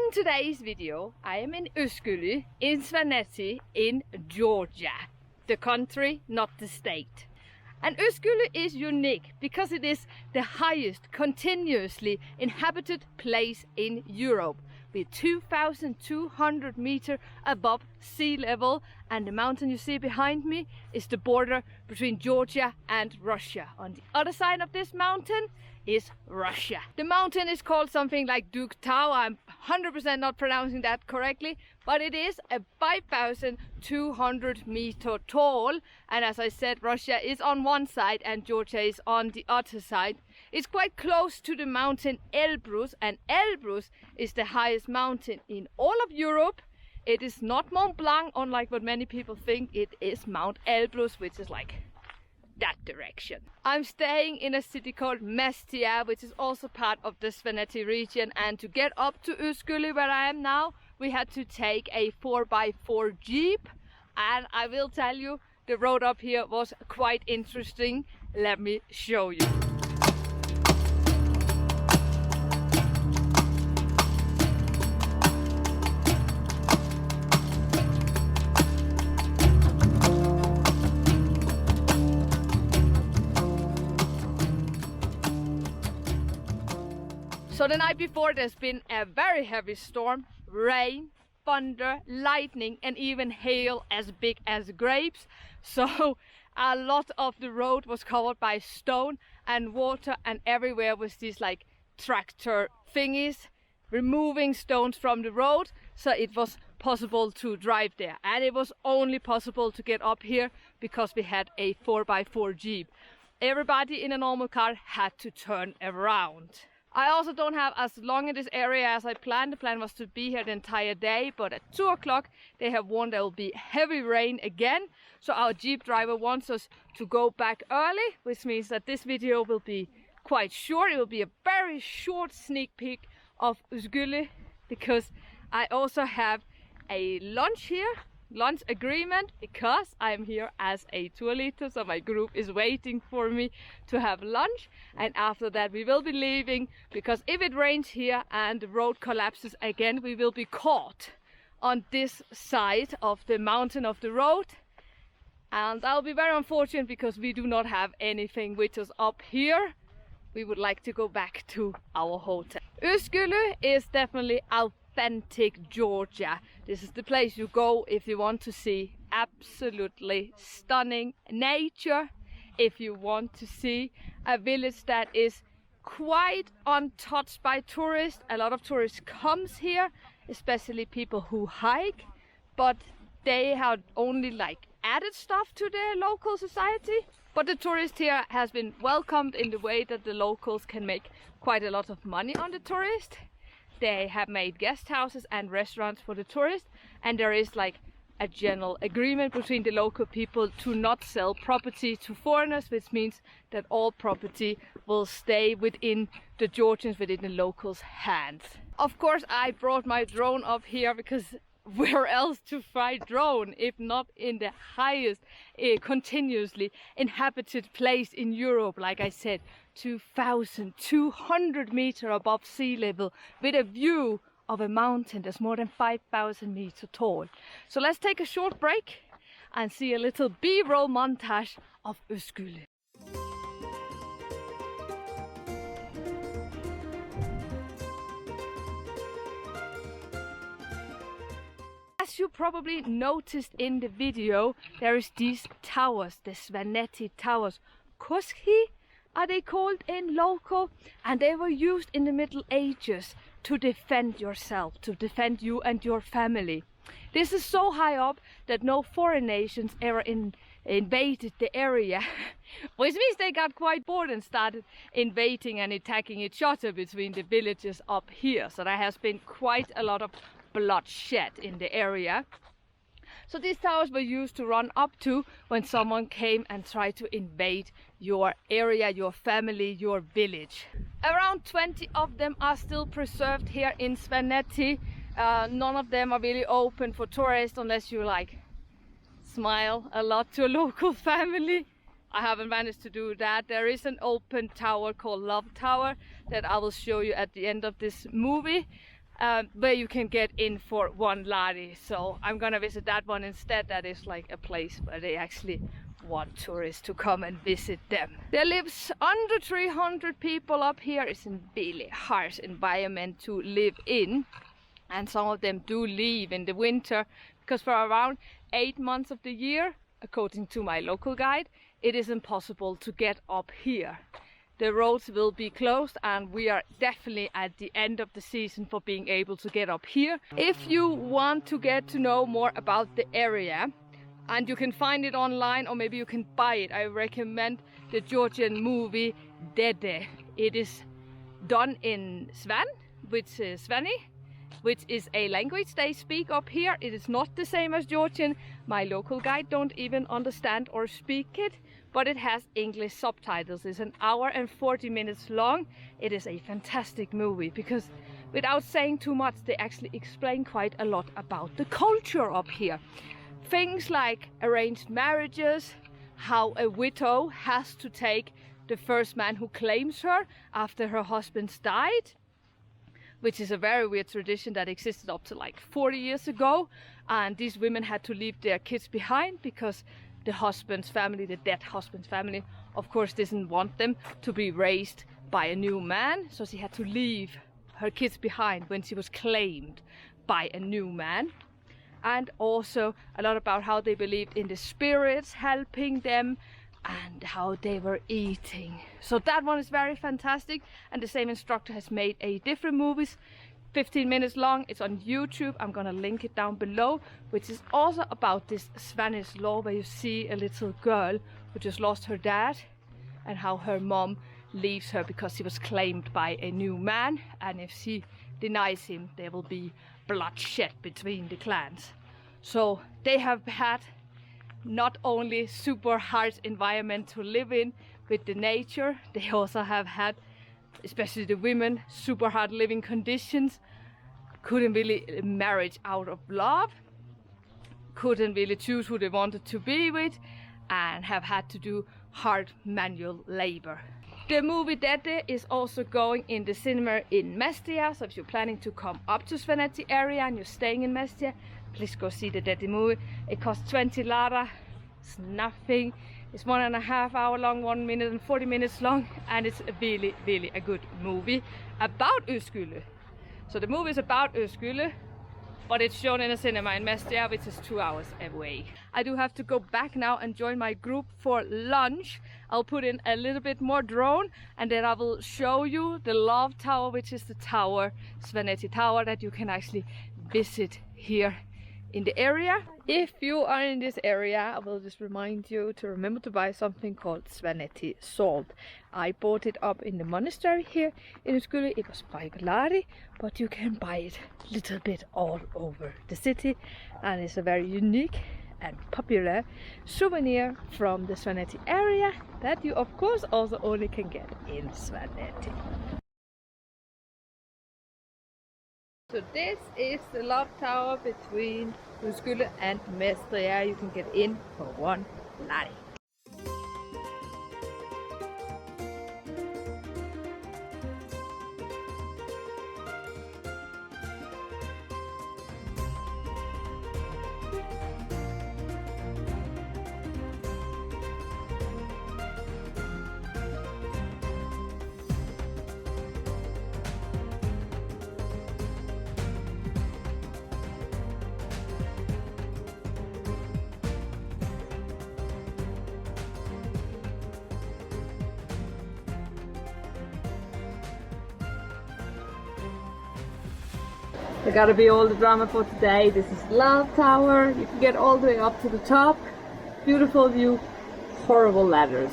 In today's video, I am in Ushguli, in Svaneti, in Georgia. The country, not the state. And Ushguli is unique because it is the highest continuously inhabited place in Europe, with 2,200 meters above sea level, and the mountain you see behind me is the border between Georgia and Russia. On the other side of this mountain is Russia. The mountain is called something like Duktau. I'm 100% not pronouncing that correctly, but it is a 5,200 meter tall, and as I said, Russia is on one side and Georgia is on the other side. It's quite close to the mountain Elbrus, and Elbrus is the highest mountain in all of Europe. It is not Mont Blanc, unlike what many people think. It is Mount Elbrus, which is like that direction. I'm staying in a city called Mestia, which is also part of the Svaneti region, and to get up to Ushguli, where I am now, we had to take a 4x4 jeep, and I will tell you, the road up here was quite interesting. Let me show you. So the night before there's been a very heavy storm, rain, thunder, lightning and even hail as big as grapes. So a lot of the road was covered by stone and water, and everywhere was these like tractor thingies removing stones from the road, so it was possible to drive there. And it was only possible to get up here because we had a 4x4 jeep. Everybody in a normal car had to turn around. I also don't have as long in this area as I planned. The plan was to be here the entire day, but at 2 o'clock they have warned there will be heavy rain again. So our jeep driver wants us to go back early, which means that this video will be quite short. It will be a very short sneak peek of Ushguli, because I also have a lunch here. Lunch agreement, because I'm here as a tour leader, so my group is waiting for me to have lunch, and after that we will be leaving, because if it rains here and the road collapses again, we will be caught on this side of the mountain of the road, and that'll be very unfortunate because we do not have anything with us up here. We would like to go back to our hotel. Ushguli is definitely authentic Georgia. This is the place you go if you want to see absolutely stunning nature, if you want to see a village that is quite untouched by tourists. A lot of tourists comes here, especially people who hike, but they have only like added stuff to their local society. But the tourist here has been welcomed in the way that the locals can make quite a lot of money on the tourist. They have made guest houses and restaurants for the tourists, and there is like a general agreement between the local people to not sell property to foreigners, which means that all property will stay within the Georgians, within the locals' hands. Of course, I brought my drone up here because where else to fly drone if not in the highest continuously inhabited place in Europe? Like I said, 2,200 meters above sea level, with a view of a mountain that's more than 5,000 meters tall. So let's take a short break and see a little B-roll montage of Ushguli. As you probably noticed in the video, there is these towers, the Svaneti towers. Koski are they called in local, and they were used in the Middle Ages to defend yourself, to defend you and your family. This is so high up that no foreign nations ever invaded the area, which means they got quite bored and started invading and attacking each other between the villages up here. So there has been quite a lot of bloodshed in the area. So these towers were used to run up to when someone came and tried to invade your area, your family, your village. Around 20 of them are still preserved here in Svaneti. None of them are really open for tourists unless you like smile a lot to a local family. I haven't managed to do that. There is an open tower called Love Tower that I will show you at the end of this movie. where you can get in for 1 lari. So I'm gonna visit that one instead. That is like a place where they actually want tourists to come and visit them. There lives under 300 people up here. It's a really harsh environment to live in, and some of them do leave in the winter because for around 8 months of the year, according to my local guide, it is impossible to get up here. The roads will be closed, and we are definitely at the end of the season for being able to get up here. If you want to get to know more about the area, and you can find it online or maybe you can buy it, I recommend the Georgian movie Dede. It is done in Svan, which is Svani, which is a language they speak up here. It is not the same as Georgian. My local guide don't even understand or speak it, but it has English subtitles. It's 1 hour and 40 minutes long. It is a fantastic movie because without saying too much, they actually explain quite a lot about the culture up here. Things like arranged marriages, how a widow has to take the first man who claims her after her husband's died, which is a very weird tradition that existed up to like 40 years ago. And these women had to leave their kids behind because the husband's family, the dead husband's family, of course didn't want them to be raised by a new man. So she had to leave her kids behind when she was claimed by a new man. And also a lot about how they believed in the spirits helping them and how they were eating. So that one is very fantastic, and the same instructor has made a different movies, 15 minutes long. It's on YouTube. I'm gonna link it down below, which is also about this Spanish law where you see a little girl who just lost her dad and how her mom leaves her because she was claimed by a new man, and if she denies him there will be bloodshed between the clans. So they have had not only super harsh environment to live in with the nature, they also have had, especially the women, super hard living conditions, couldn't really marry out of love, couldn't really choose who they wanted to be with, and have had to do hard manual labor. The movie Dede is also going in the cinema in Mestia, so if you're planning to come up to Svaneti area and you're staying in Mestia, please go see the Dede movie. It costs 20 lira, it's nothing. It's 1.5 hours long, 1 minute and 40 minutes long, and it's really, really a good movie about Ushguli. So the movie is about Ushguli, but it's shown in a cinema in Mestia, which is 2 hours away. I do have to go back now and join my group for lunch. I'll put in a little bit more drone, and then I will show you the Love Tower, which is the tower, Svaneti Tower, that you can actually visit here in the area. If you are in this area, I will just remind you to remember to buy something called Svaneti salt. I bought it up in the monastery here in Ushguli. It was 5 lari, but you can buy it a little bit all over the city, and it's a very unique and popular souvenir from the Svaneti area that you of course also only can get in Svaneti. So this is the Love Tower between Ushguli and Mestia. You can get in for 1 lari. That gotta be all the drama for today. This is Love Tower. You can get all the way up to the top. Beautiful view, horrible ladders.